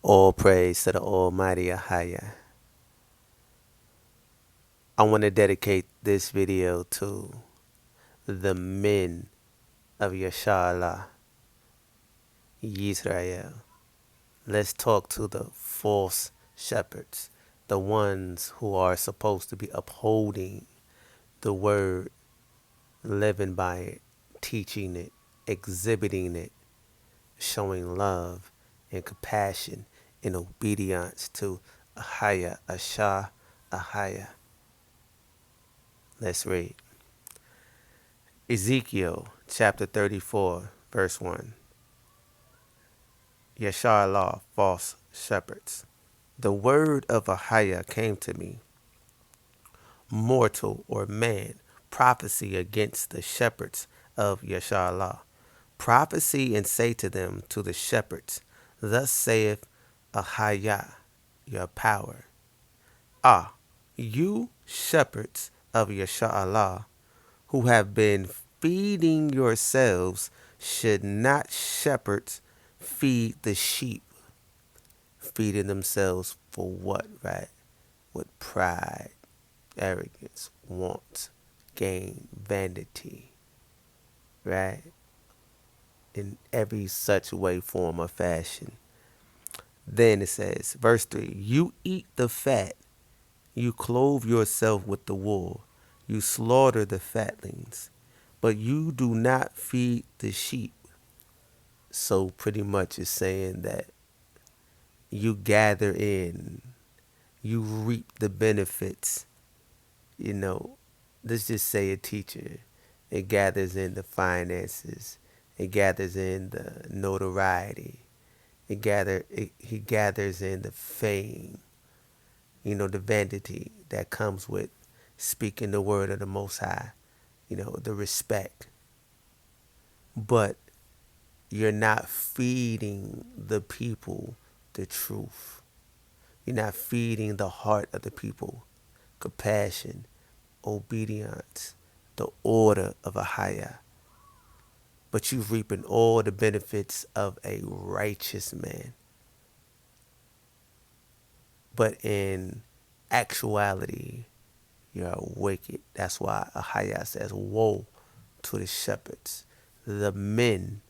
All praise to the Almighty 𝐻𝐄𝐄. I want to dedicate this video to the men of Yasharahla, Yisrael. Let's talk to the false shepherds, the ones who are supposed to be upholding the word, living by it, teaching it, exhibiting it, showing love and compassion and obedience to 𝐻𝐄𝐄, 𝐻𝐿𝐻. Let's read. Ezekiel chapter 34, verse 1. Yasharahla, false shepherds. The word of 𝐻𝐿𝐻 came to me, mortal or man, prophecy against the shepherds of Yasharahla. Prophecy and say to them, to the shepherds, thus saith 𝐻𝐿𝐻, your power. You shepherds of Yasharahla, who have been feeding yourselves, should not shepherds feed the sheep? Feeding themselves for what, right? With pride, arrogance, want, gain, vanity, right? In every such way, form, or fashion. Then it says, verse 3, you eat the fat, you clothe yourself with the wool, you slaughter the fatlings, but you do not feed the sheep. So pretty much it's saying that you gather in, you reap the benefits. Let's just say a teacher, it gathers in the finances, it gathers in the notoriety, he gathers in the fame, the vanity that comes with speaking the word of the Most High, the respect. But you're not feeding the people the truth. You're not feeding the heart of the people compassion, obedience, the order of 𝐻𝐿𝐻. But you're reaping all the benefits of a righteous man. But in actuality, you're wicked. That's why 𝐻𝐿𝐻 says, woe to the shepherds, the men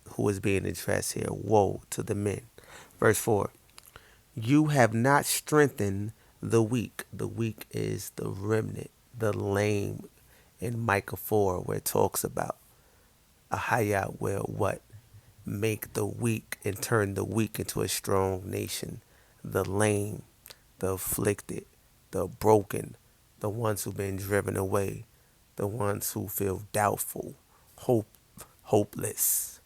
who is being addressed here. Woe to the men. Verse 4, you have not strengthened the weak. The weak is the remnant, the lame, in Micah 4, where it talks about 𝐻𝐿𝐻 will what? Make the weak and turn the weak into a strong nation. The lame, the afflicted, the broken, the ones who've been driven away, the ones who feel doubtful, hopeless.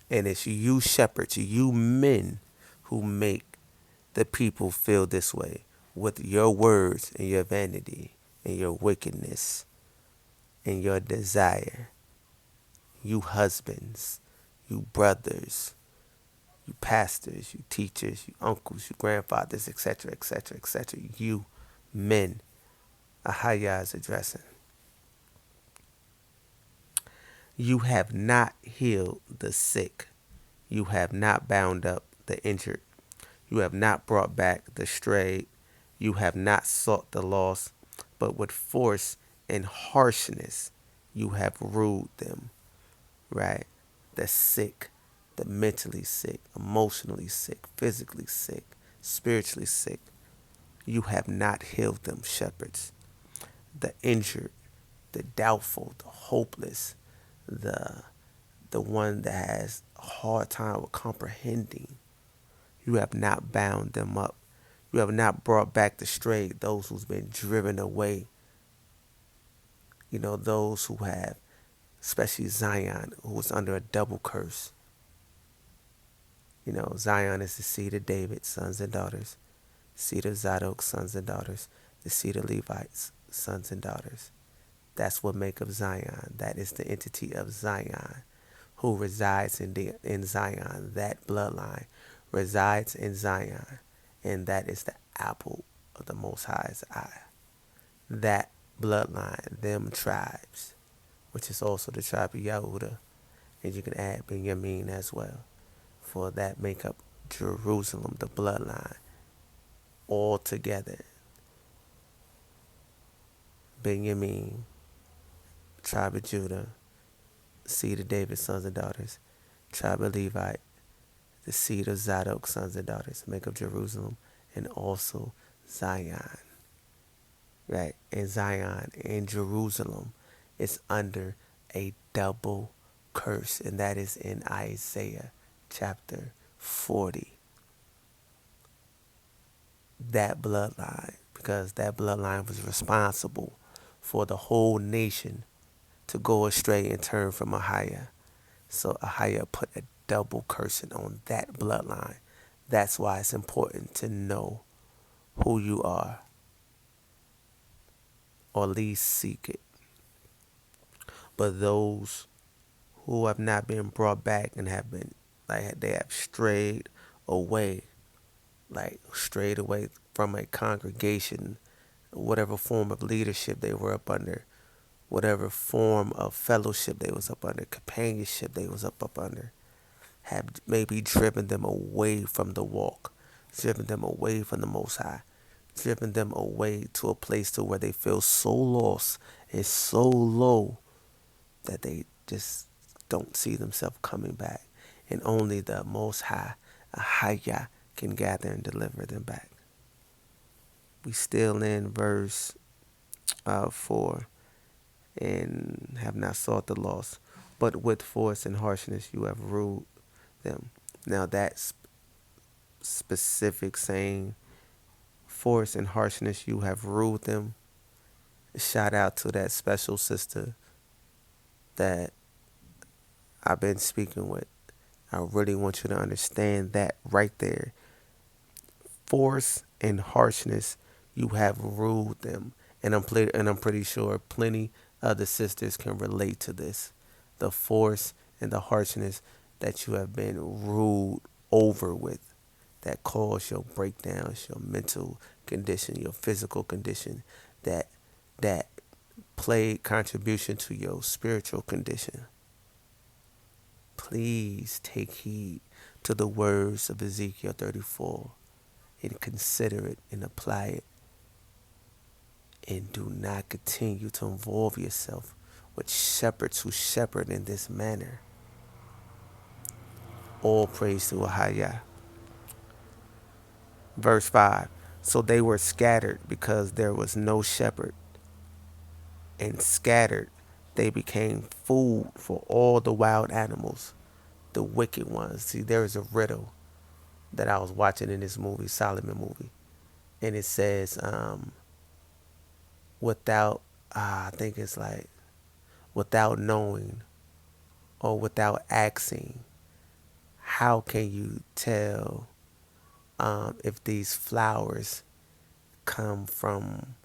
And it's you shepherds, you men, who make the people feel this way with your words and your vanity and your wickedness and your desire. You husbands, you brothers, you pastors, you teachers, you uncles, you grandfathers, etc., etc., etc. You men, 𝐻𝐿𝐻 is addressing. You have not healed the sick. You have not bound up the injured. You have not brought back the strayed. You have not sought the lost, but with force and harshness you have ruled them. Right? The sick, the mentally sick, emotionally sick, physically sick, spiritually sick. You have not healed them, shepherds. The injured, the doubtful, the hopeless, the one that has a hard time with comprehending. You have not bound them up. You have not brought back the strayed, those who's been driven away. Those who have, especially Zion, who was under a double curse. Zion is the seed of David, sons and daughters. Seed of Zadok, sons and daughters. The seed of Levites, sons and daughters. That's what make of Zion. That is the entity of Zion, who resides in Zion. That bloodline resides in Zion, and that is the apple of the Most High's eye. That bloodline, them tribes, which is also the tribe of Yehuda, And you can add Benjamin as well. For that make up Jerusalem, the bloodline, all together. Benjamin, tribe of Judah, seed of David, sons and daughters. Tribe of Levite, the seed of Zadok, sons and daughters, make up Jerusalem, and also Zion. Right? And Zion and Jerusalem is under a double curse, and that is in Isaiah chapter 40. That bloodline, because that bloodline was responsible for the whole nation to go astray and turn from Ahiah. So Ahiah put a double cursing on that bloodline. That's why it's important to know who you are, or at least seek it. But those who have not been brought back and have been, like, they have away, strayed away from a congregation, whatever form of leadership they were up under, whatever form of fellowship they was up under, companionship they was up under, have maybe driven them away from the walk, driven them away from the Most High, driven them away to a place to where they feel so lost and so low that they just don't see themselves coming back. And only the Most High, Ahaya, can gather and deliver them back. We still in verse 4. And have not sought the lost, but with force and harshness you have ruled them. Now that specific saying, force and harshness you have ruled them, shout out to that special sister that I've been speaking with. I really want you to understand that right there. Force and harshness you have ruled them. And I'm pretty sure plenty other sisters can relate to this. The force and the harshness that you have been ruled over with, that cause your breakdowns, your mental condition, your physical condition, that played contribution to your spiritual condition. Please take heed to the words of Ezekiel 34 and consider it and apply it. And do not continue to involve yourself with shepherds who shepherd in this manner. All praise to Ahaya. Verse 5. So they were scattered because there was no shepherd. And scattered, they became food for all the wild animals, the wicked ones. See, there is a riddle that I was watching in this movie, Solomon movie. And it says, without, I think it's like, without knowing or without asking, how can you tell if these flowers come from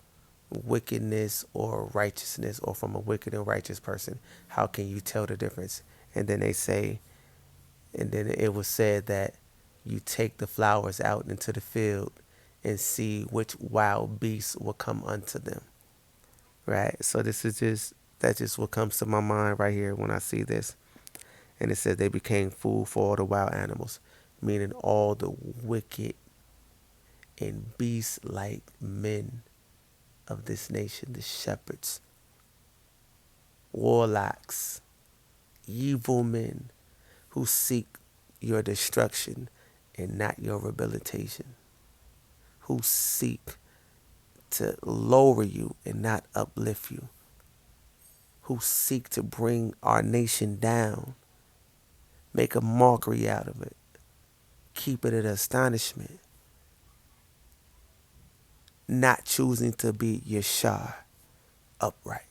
wickedness or righteousness, or from a wicked and righteous person? How can you tell the difference? And then they say, and then it was said that you take the flowers out into the field and see which wild beasts will come unto them. Right? So that's just what comes to my mind right here when I see this. And it says they became food for all the wild animals, meaning all the wicked and beast-like men of this nation, the shepherds, warlocks, evil men who seek your destruction and not your rehabilitation, who seek to lower you and not uplift you, who seek to bring our nation down, make a mockery out of it, keep it at astonishment, not choosing to be Yashar, upright.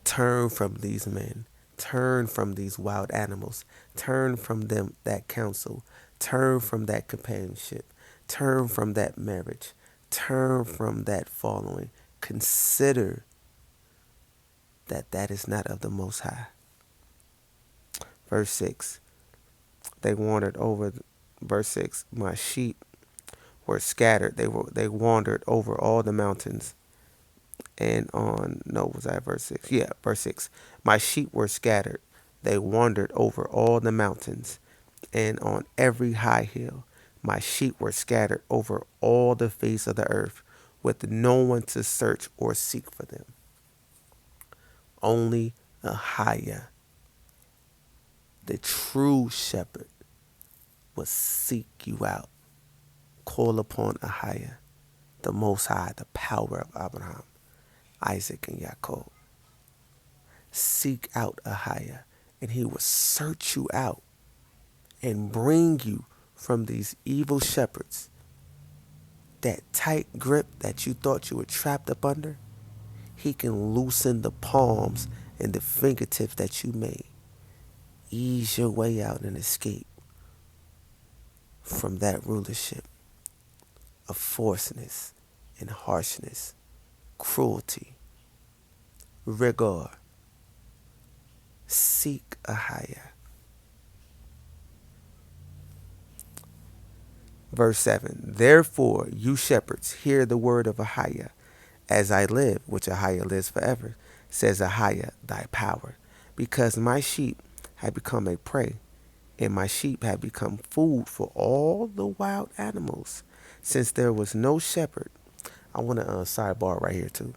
Turn from these men. Turn from these wild animals. Turn from them that counsel. Turn from that companionship. Turn from that marriage. Turn from that following. Consider that that is not of the Most High. Verse 6. They wandered over. Verse 6. My sheep were scattered. They wandered over all the mountains And was that verse 6? Yeah, verse 6. My sheep were scattered. They wandered over all the mountains and on every high hill. My sheep were scattered over all the face of the earth, with no one to search or seek for them. Only Ahiah, the true shepherd, will seek you out. Call upon Ahiah, the Most High, the power of Abraham, Isaac, and Jacob. Seek out Ahiah, and he will search you out and bring you from these evil shepherds. That tight grip that you thought you were trapped up under, he can loosen the palms and the fingertips that you made. Ease your way out and escape from that rulership of forceness and harshness, cruelty, rigor. Seek Ahiah. Verse 7. Therefore, you shepherds, hear the word of Ahiah. As I live, which Ahiah lives forever, says Ahiah, thy power. Because my sheep have become a prey, and my sheep have become food for all the wild animals. Since there was no shepherd, I want to sidebar right here too.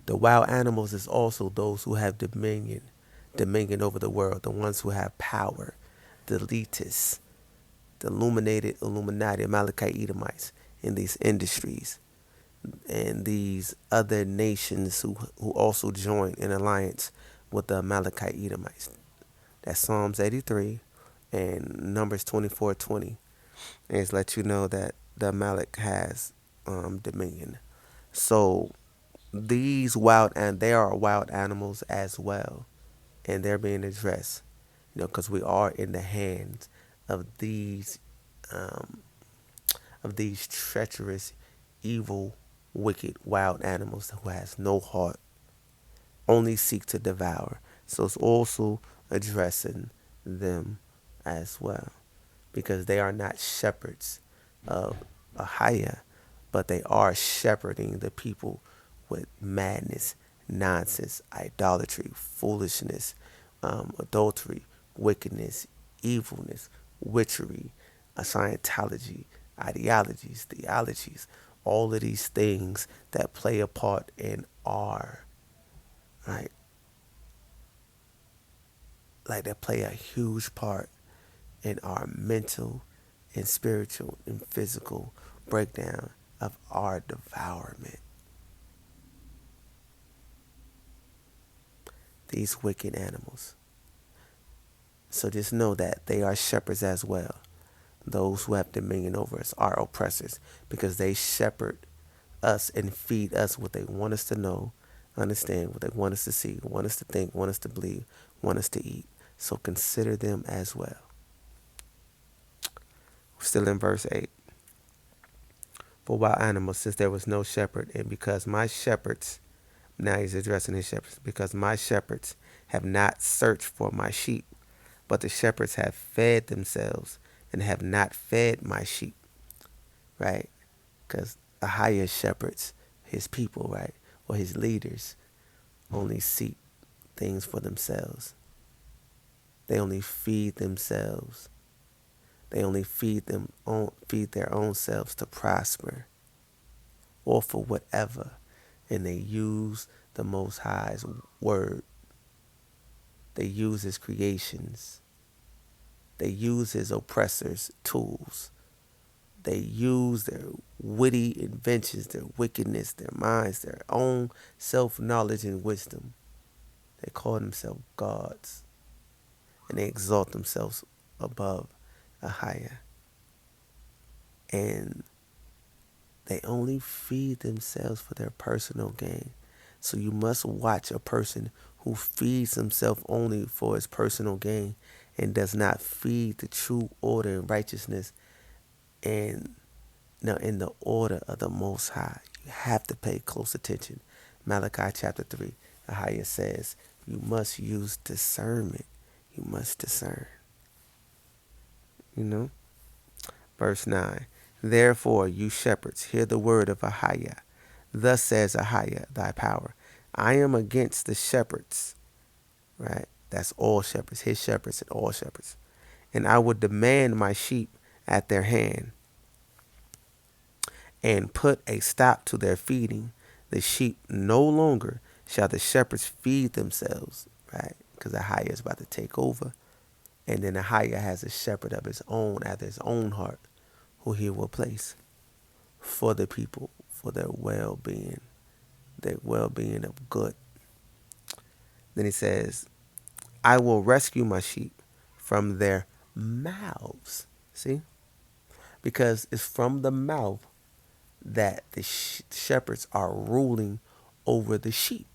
The wild animals is also those who have dominion over the world, the ones who have power, the elitists, the Illuminati, Amalekite Edomites in these industries, and these other nations who also join in alliance with the Amalekite Edomites. That's Psalms 83 and Numbers 24:20. And it's let you know that the Amalek has dominion. So these they are wild animals as well, and they're being addressed, because we are in the hands of um, these treacherous, evil, wicked, wild animals who has no heart, only seek to devour. So it's also addressing them as well, because they are not shepherds of Ahiah, but they are shepherding the people with madness, nonsense, idolatry, foolishness, adultery, wickedness, evilness, witchery, Scientology, ideologies, theologies, all of these things that play a part in our, right, like that play a huge part in our mental and spiritual and physical breakdown of our devourment. These wicked animals. So just know that they are shepherds as well. Those who have dominion over us are oppressors, because they shepherd us and feed us what they want us to know, understand, what they want us to see, want us to think, want us to believe, want us to eat. So consider them as well. We're still in verse 8. For wild animals, since there was no shepherd, and because my shepherds, now he's addressing his shepherds, because my shepherds have not searched for my sheep, but the shepherds have fed themselves and have not fed my sheep, right? Because Ahiah shepherds his people, right? Or his leaders only seek things for themselves. They only feed themselves. They only feed their own selves to prosper or for whatever. And they use the Most High's word. They use his creations. They use his oppressors' tools. They use their witty inventions, their wickedness, their minds, their own self-knowledge and wisdom. They call themselves gods, and they exalt themselves above Ahiah. And they only feed themselves for their personal gain. So you must watch a person who feeds himself only for his personal gain and does not feed the true order and righteousness and now in the order of the Most High. You have to pay close attention. Malachi chapter 3, Ahiah says, you must use discernment. You must discern. Verse 9. Therefore, you shepherds, hear the word of Ahiah. Thus says Ahiah, thy power. I am against the shepherds, right? That's all shepherds, his shepherds and all shepherds. And I would demand my sheep at their hand and put a stop to their feeding. The sheep no longer shall the shepherds feed themselves, right? Because Ahiah is about to take over. And then Ahiah has a shepherd of his own, after his own heart, who he will place for the people, for their well-being of good. Then he says, I will rescue my sheep from their mouths. See? Because it's from the mouth that the shepherds are ruling over the sheep.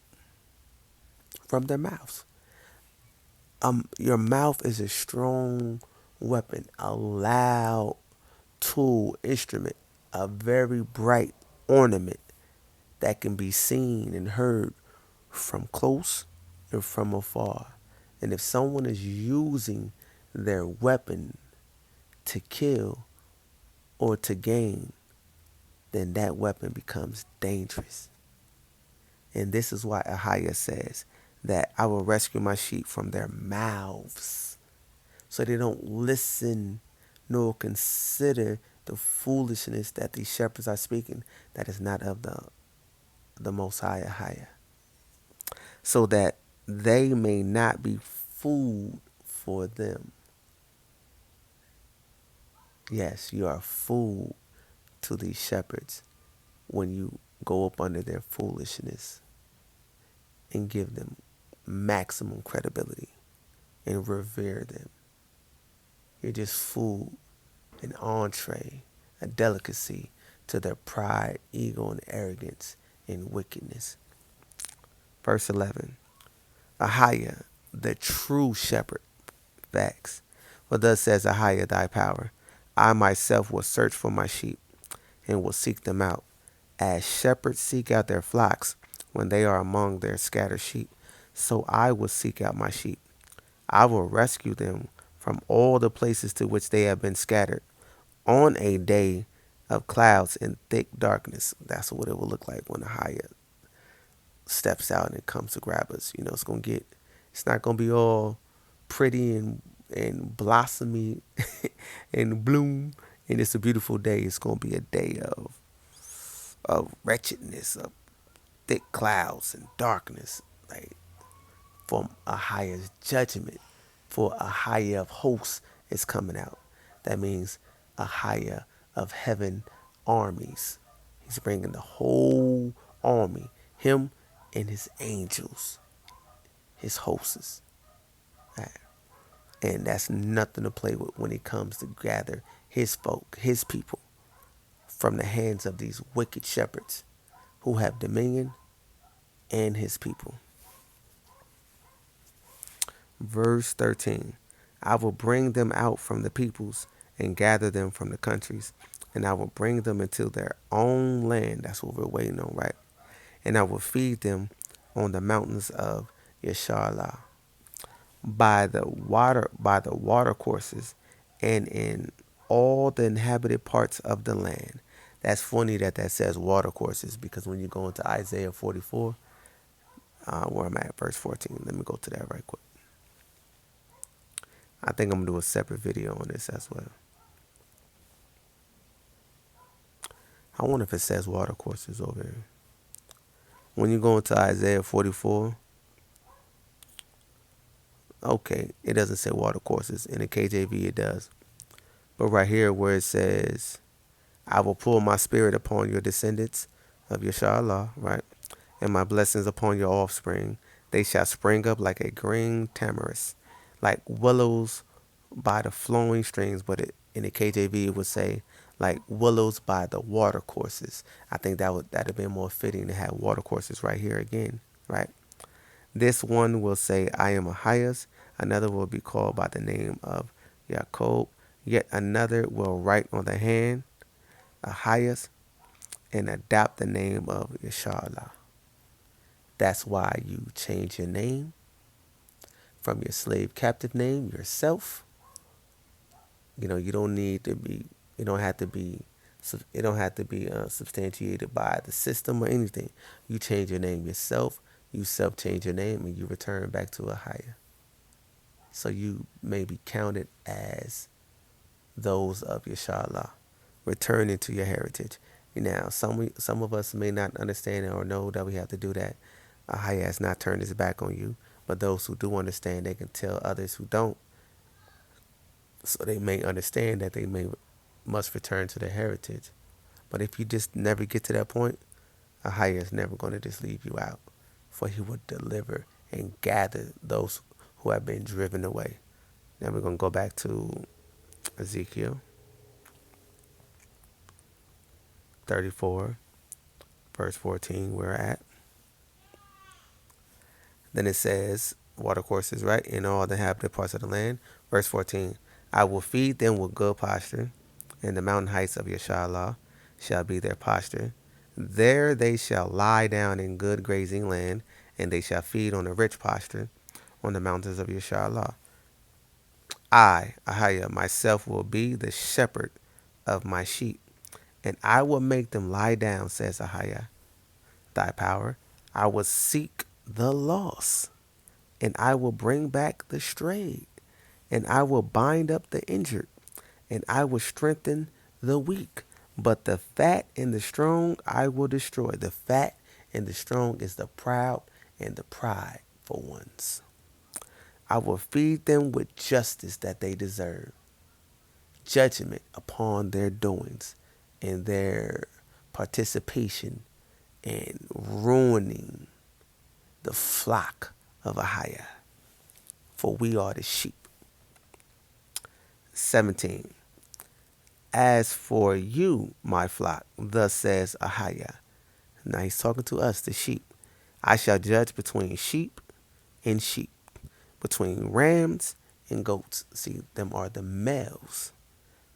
From their mouths. Your mouth is a strong weapon, a loud tool, instrument, a very bright ornament that can be seen and heard from close and from afar. And if someone is using their weapon to kill or to gain, then that weapon becomes dangerous. And this is why Ahiah says that I will rescue my sheep from their mouths, so they don't listen nor consider the foolishness that these shepherds are speaking that is not of the Most High Ahiah, so that they may not be food for them. Yes, you are food to these shepherds when you go up under their foolishness and give them maximum credibility and revere them. You're just food, an entree, a delicacy to their pride, ego, and arrogance and wickedness. Verse 11. Ahiah, the true shepherd, facts. For thus says Ahiah, thy power. I myself will search for my sheep and will seek them out, as shepherds seek out their flocks when they are among their scattered sheep. So I will seek out my sheep. I will rescue them from all the places to which they have been scattered on a day of clouds and thick darkness. That's what it will look like when Ahiah steps out and comes to grab us. It's not gonna be all pretty and blossomy and bloom. And it's a beautiful day. It's gonna be a day of wretchedness, of thick clouds and darkness, like from Ahiah's judgment. For Ahiah of hosts is coming out. That means Ahiah of heaven armies. He's bringing the whole army, him and his angels, his hosts. Right? And that's nothing to play with when it comes to gather his folk, his people, from the hands of these wicked shepherds who have dominion and his people. Verse 13. I will bring them out from the peoples and gather them from the countries, and I will bring them into their own land. That's what we're waiting on, right? And I will feed them on the mountains of Yasharahla, by the water courses, and in all the inhabited parts of the land. That's funny that says water courses, because when you go into Isaiah 44, where I'm at, verse 14, let me go to that right quick. I think I'm going to do a separate video on this as well. I wonder if it says water courses over here. When you go into Isaiah 44, okay, it doesn't say water courses. In the KJV it does. But right here where it says, I will pour my spirit upon your descendants of Yasharahla, right? And my blessings upon your offspring. They shall spring up like a green tamarisk, like willows by the flowing streams. But in the KJV it would say, like willows by the water courses. I think that'd have been more fitting to have water courses right here again, right? This one will say, I am Ahiah's. Another will be called by the name of Jacob. Yet another will write on the hand, Ahiah's, and adopt the name of Yasharahla. That's why you change your name from your slave captive name yourself. You don't have to be So it don't have to be substantiated by the system or anything. You change your name yourself. You self change your name and you return back to a higher. So you may be counted as those of Yasharahla, returning to your heritage. Now, some of us may not understand or know that we have to do that. Ahaya has not turned his back on you, but those who do understand, they can tell others who don't, so they may understand that they must return to their heritage. But if you just never get to that point, Ahaya is never going to just leave you out, for he will deliver and gather those who have been driven away. Now we're going to go back to Ezekiel 34, verse 14, where we're at. Then it says, watercourses, right, in all the inhabited parts of the land. Verse 14, I will feed them with good pasture, and the mountain heights of Yasharahla shall be their pasture. There they shall lie down in good grazing land, and they shall feed on a rich pasture on the mountains of Yasharahla. I, Ahaya, myself will be the shepherd of my sheep, and I will make them lie down, says Ahaya, thy power. I will seek the lost, and I will bring back the strayed, and I will bind up the injured, and I will strengthen the weak. But the fat and the strong I will destroy. The fat and the strong is the proud and the prideful ones. I will feed them with justice that they deserve, judgment upon their doings and their participation in ruining the flock of Ahaya, for we are the sheep. 17. As for you, my flock, thus says Ahaya. Now he's talking to us, the sheep. I shall judge between sheep and sheep, between rams and goats. See, them are the males,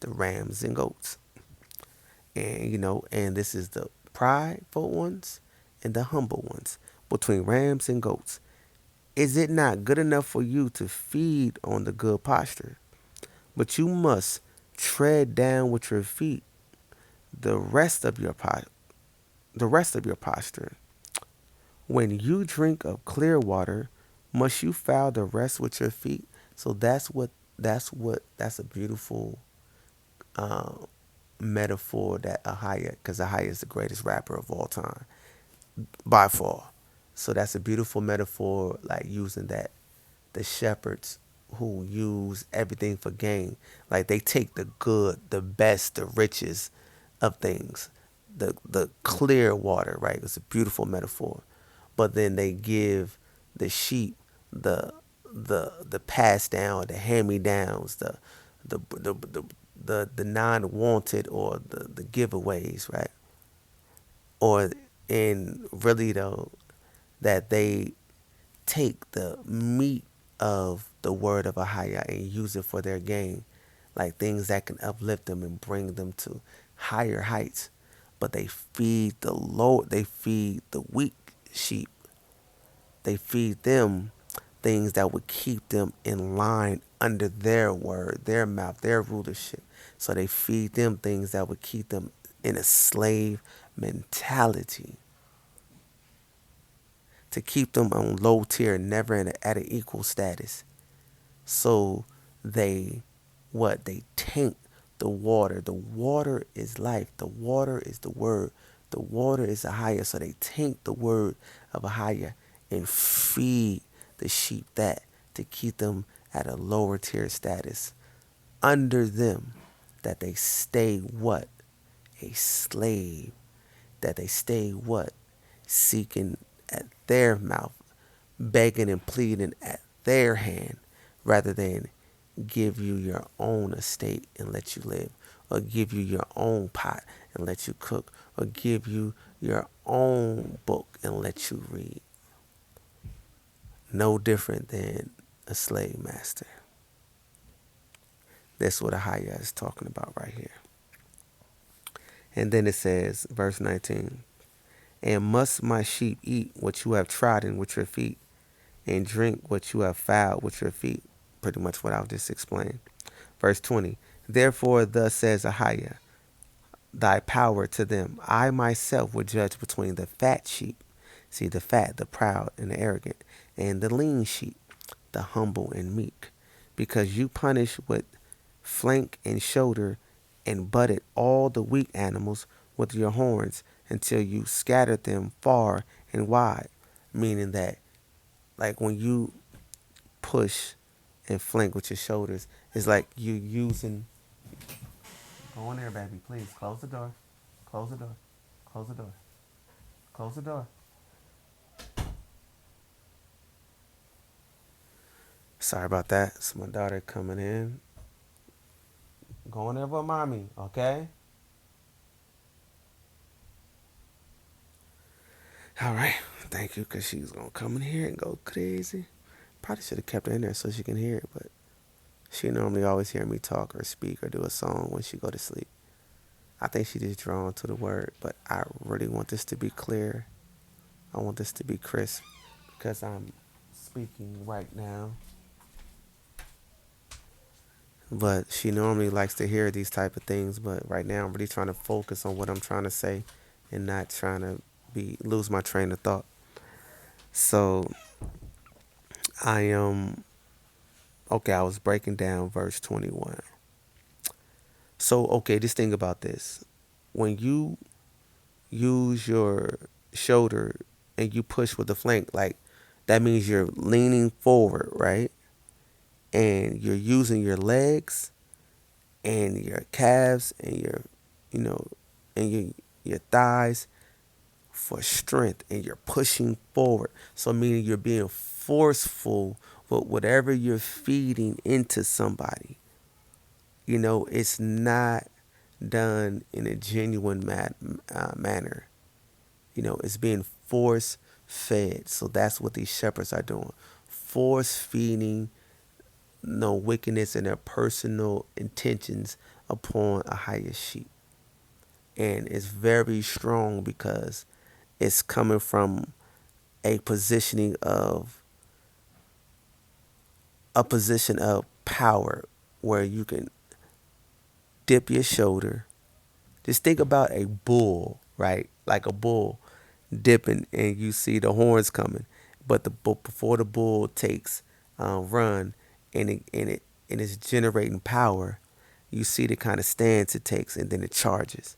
the rams and goats. And this is the prideful ones and the humble ones, between rams and goats. Is it not good enough for you to feed on the good pasture? But you must tread down with your feet the rest of your posture. When you drink of clear water, must you foul the rest with your feet? So that's a beautiful uh, metaphor that Ahaya, because Ahaya is the greatest rapper of all time by far. So that's a beautiful metaphor, like using that the shepherds who use everything for gain. Like they take the good, the best, the richest of things, the clear water, right? It's a beautiful metaphor. But then they give the sheep the pass down, the hand me downs, the non wanted or the giveaways, right? Or in really though that they take the meat of the word of Ahaya and use it for their gain, like things that can uplift them and bring them to higher heights. But they feed they feed the weak sheep. They feed them things that would keep them in line under their word, their mouth, their rulership. So they feed them things that would keep them in a slave mentality, to keep them on low tier, never at an equal status. So they they taint the water. The water is life. The water is the word. The water is a higher. So they taint the word of a higher and feed the sheep that, to keep them at a lower tier status under them, that they stay what? A slave. That they stay what? Seeking at their mouth, begging and pleading at their hand, rather than give you your own estate and let you live, or give you your own pot and let you cook, or give you your own book and let you read. No different than a slave master. That's what Ahaya is talking about right here. And then it says, verse 19, and must my sheep eat what you have trodden with your feet, and drink what you have fouled with your feet? Pretty much what I'll just explain. Verse 20, therefore thus says Ahaya, thy power to them. I myself will judge between the fat sheep, see the fat, the proud and the arrogant, and the lean sheep, the humble and meek, because you punish with flank and shoulder and butted all the weak animals with your horns until you scattered them far and wide. Meaning that, like, when you push and flank with your shoulders, it's like you using. Go in there, baby. Please close the door. Close the door. Close the door. Close the door. Sorry about that. It's my daughter coming in. Go in there with mommy, okay? All right. Thank you, because she's going to come in here and go crazy. Probably should have kept her in there so she can hear it, but she normally always hear me talk or speak or do a song when she go to sleep. I think she just drawn to the word, but I really want this to be clear. I want this to be crisp because I'm speaking right now. But she normally likes to hear these type of things, but right now I'm really trying to focus on what I'm trying to say and not trying to be lose my train of thought. So I am okay, I was breaking down verse 21. So okay, just think about this. When you use your shoulder and you push with the flank, like that means you're leaning forward, right? And you're using your legs and your calves and you know, and your thighs for strength, and you're pushing forward. So meaning you're being forceful with whatever you're feeding into somebody. It's not done in a genuine manner. It's being force fed. So that's what these shepherds are doing. Force feeding no wickedness in their personal intentions upon a higher sheep. And it's very strong because it's coming from a positioning of a position of power where you can dip your shoulder. Just think about a bull, right? Like a bull dipping and you see the horns coming. But before the bull takes run and it's generating power, you see the kind of stance it takes and then it charges.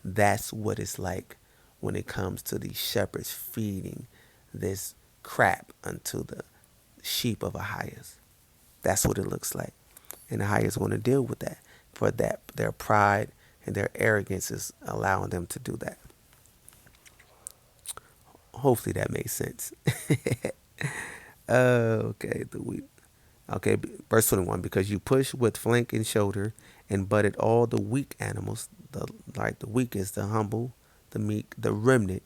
That's what it's like when it comes to these shepherds feeding this crap unto the sheep of Ahias. That's what it looks like. And Ahia is going to deal with that. For that, their pride and their arrogance is allowing them to do that. Hopefully that makes sense. Okay, okay, verse 21. Because you push with flank and shoulder and butted all the weak animals, the weak is the humble, the meek, the remnant,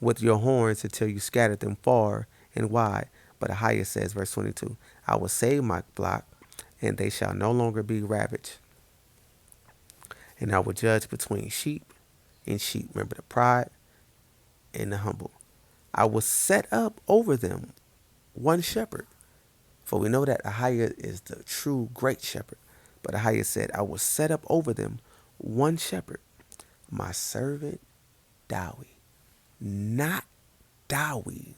with your horns until you scattered them far and wide. But Ahia says, verse 22, I will save my flock, and they shall no longer be ravaged. And I will judge between sheep and sheep. Remember the pride and the humble. I will set up over them one shepherd. For we know that Ahia is the true great shepherd. But Ahia said, I will set up over them one shepherd, my servant Dawi. Not Dawi,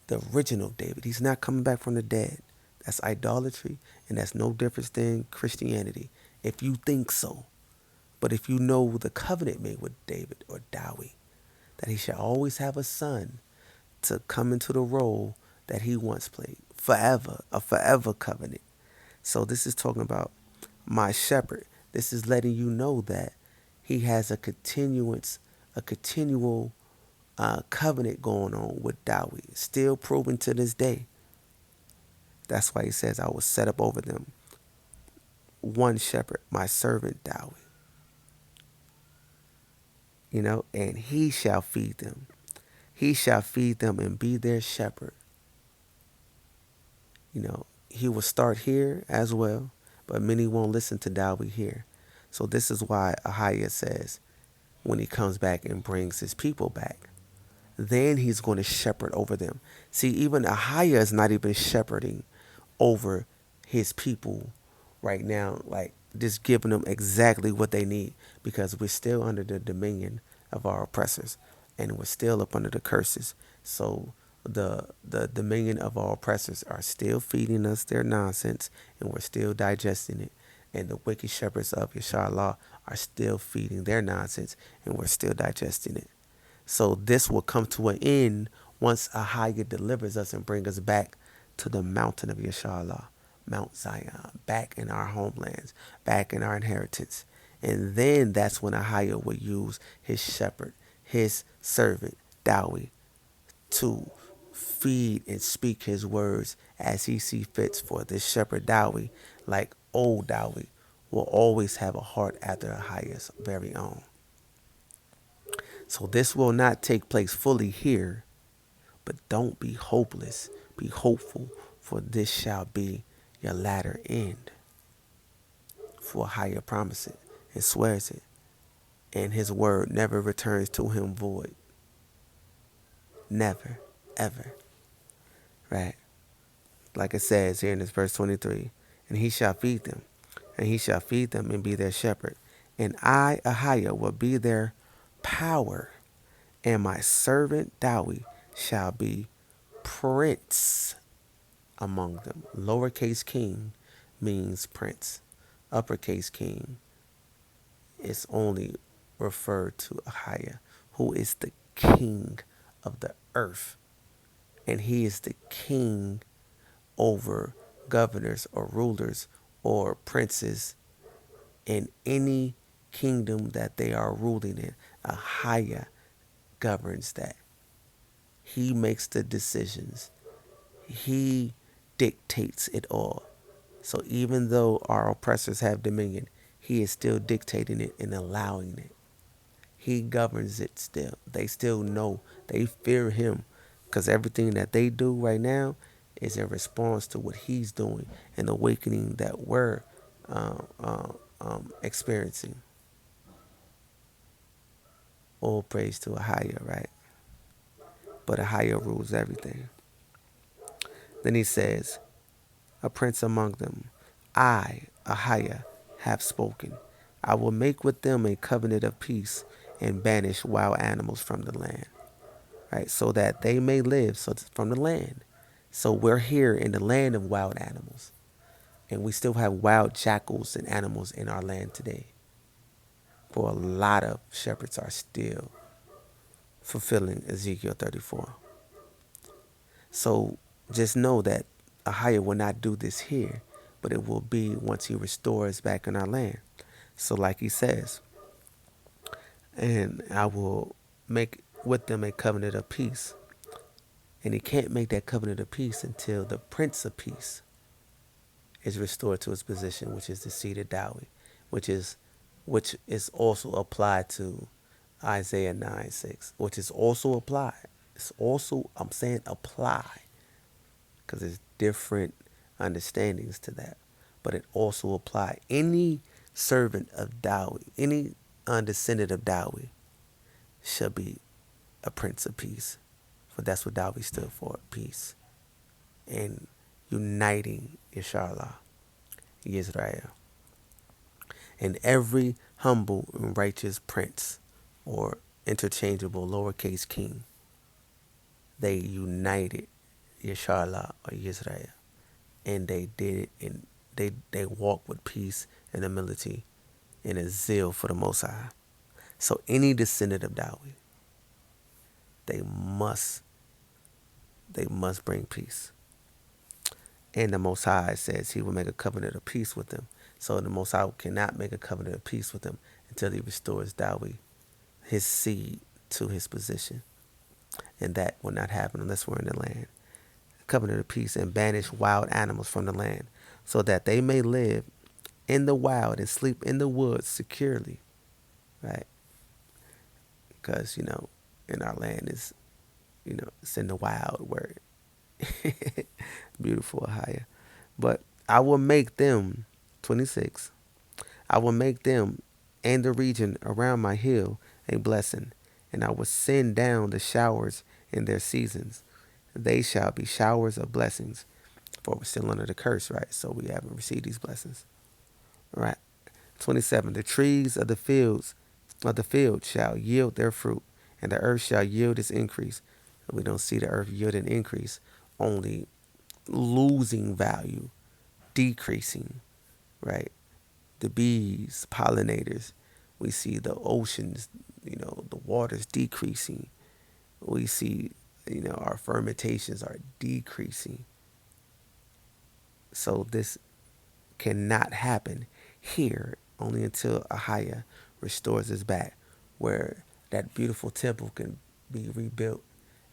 the original David. He's not coming back from the dead. That's idolatry, and that's no difference than Christianity, if you think so. But if you know the covenant made with David or Dawi, that he shall always have a son to come into the role that he once played, forever, a forever covenant. So this is talking about my shepherd. This is letting you know that he has a continual covenant going on with Dawi, still proven to this day. That's why he says, I will set up over them one shepherd, my servant Dawi. And he shall feed them. He shall feed them and be their shepherd. He will start here as well, but many won't listen to Dawi here. So this is why Ahia says, when he comes back and brings his people back, then he's going to shepherd over them. See, even Ahia is not even shepherding over his people right now, like just giving them exactly what they need, because we're still under the dominion of our oppressors, and we're still up under the curses. So the dominion of our oppressors are still feeding us their nonsense, and we're still digesting it. And the wicked shepherds of Yasharahla are still feeding their nonsense, and we're still digesting it. So this will come to an end once Ahaya delivers us and brings us back to the mountain of Yasharahla, Mount Zion, back in our homelands, back in our inheritance. And then that's when Ahaya will use his shepherd, his servant, Dowie, to feed and speak his words as he see fits. For this shepherd Dowie, like old Dowie, will always have a heart after Ahaya's very own. So this will not take place fully here, but don't be hopeless. Be hopeful, for this shall be your latter end. For Ahaya promises it and swears it, and his word never returns to him void. Never, ever. Right? Like it says here in this verse 23, and he shall feed them, and he shall feed them and be their shepherd. And I, Ahaya, will be their power, and my servant Dowie shall be prince among them. Lowercase king means prince. Uppercase king is only referred to Ahaya, who is the king of the earth. And he is the king over governors or rulers or princes in any kingdom that they are ruling in. Ahaya governs that. He makes the decisions. He dictates it all. So even though our oppressors have dominion, he is still dictating it and allowing it. He governs it still. They still know. They fear him, because everything that they do right now is in response to what he's doing and the awakening that we're experiencing. All praise to Ahaya, right? But Ahaya rules everything. Then he says, a prince among them, I, Ahaya, have spoken. I will make with them a covenant of peace and banish wild animals from the land. Right, so that they may live from the land. So we're here in the land of wild animals, and we still have wild jackals and animals in our land today. For a lot of shepherds are still fulfilling Ezekiel 34. So just know that Ahaya will not do this here, but it will be once he restores back in our land. So like he says, and I will make with them a covenant of peace. And he can't make that covenant of peace until the Prince of Peace is restored to his position, which is the seated Dowie, which is also applied to Isaiah 9:6, which is also applied. It's also, I'm saying apply, because there's different understandings to that. But it also apply. Any servant of Dowie, any descendant of Dowie shall be a Prince of Peace. For that's what Dowie stood for, peace. And uniting Yasharahla, Yisrael. And every humble and righteous prince, or interchangeable lowercase king, they united Yasharahla or Yisrael. And they did it, and they walked with peace and humility and a zeal for the Most High. So any descendant of Dowie, they must bring peace. And the Most High says he will make a covenant of peace with them. So the Most High cannot make a covenant of peace with them until he restores Dowie, his seed, to his position. And that will not happen unless we're in the land. A covenant of peace, and banish wild animals from the land, so that they may live in the wild and sleep in the woods securely. Right? Because, in our land is, it's in the wild where beautiful Ahaya. But I will make them, 26, I will make them and the region around my hill a blessing, and I will send down the showers in their seasons. They shall be showers of blessings, for we're still under the curse, right? So we haven't received these blessings, right? 27. The trees of the field shall yield their fruit, and the earth shall yield its increase. We don't see the earth yielding increase, only losing value, decreasing, right? The bees, pollinators. We see the oceans, the waters decreasing. We see, our fermentations are decreasing. So this cannot happen here only until Ahaya restores us back, where that beautiful temple can be rebuilt,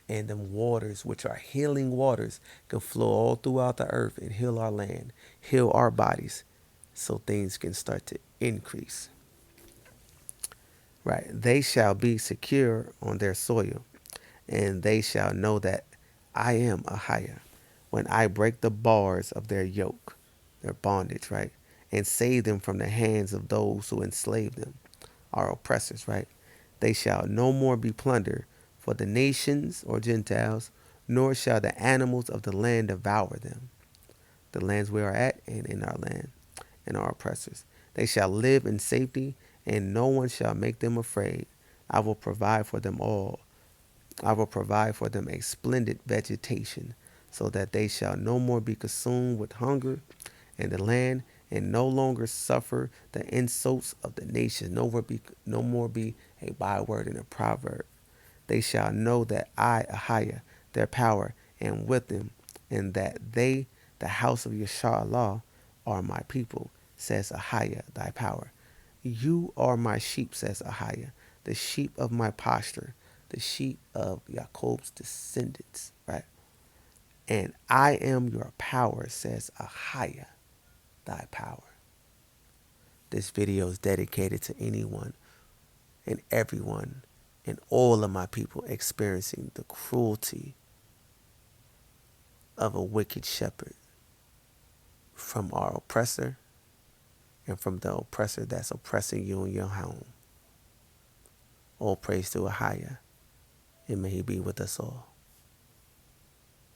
and them waters, which are healing waters, can flow all throughout the earth and heal our land, heal our bodies, so things can start to increase. Right? They shall be secure on their soil, and they shall know that I am Ahaya when I break the bars of their yoke, their bondage, right? And save them from the hands of those who enslave them, our oppressors, right? They shall no more be plunder for the nations or Gentiles, nor shall the animals of the land devour them. The lands we are at and in our land, and our oppressors. They shall live in safety, and no one shall make them afraid. I will provide for them all. I will provide for them a splendid vegetation, so that they shall no more be consumed with hunger in the land, and no longer suffer the insults of the nations. No more be a byword and a proverb. They shall know that I, Ahia, their power, am with them, and that they, the house of Yasharahla, are my people, says Ahia, thy power. You are my sheep, says Ahia, the sheep of my pasture, the sheep of Jacob's descendants, right? And I am your power, says Ahia, thy power. This video is dedicated to anyone and everyone and all of my people experiencing the cruelty of a wicked shepherd from our oppressor and from the oppressor that's oppressing you in your home. All praise to Ahia, and may he be with us all.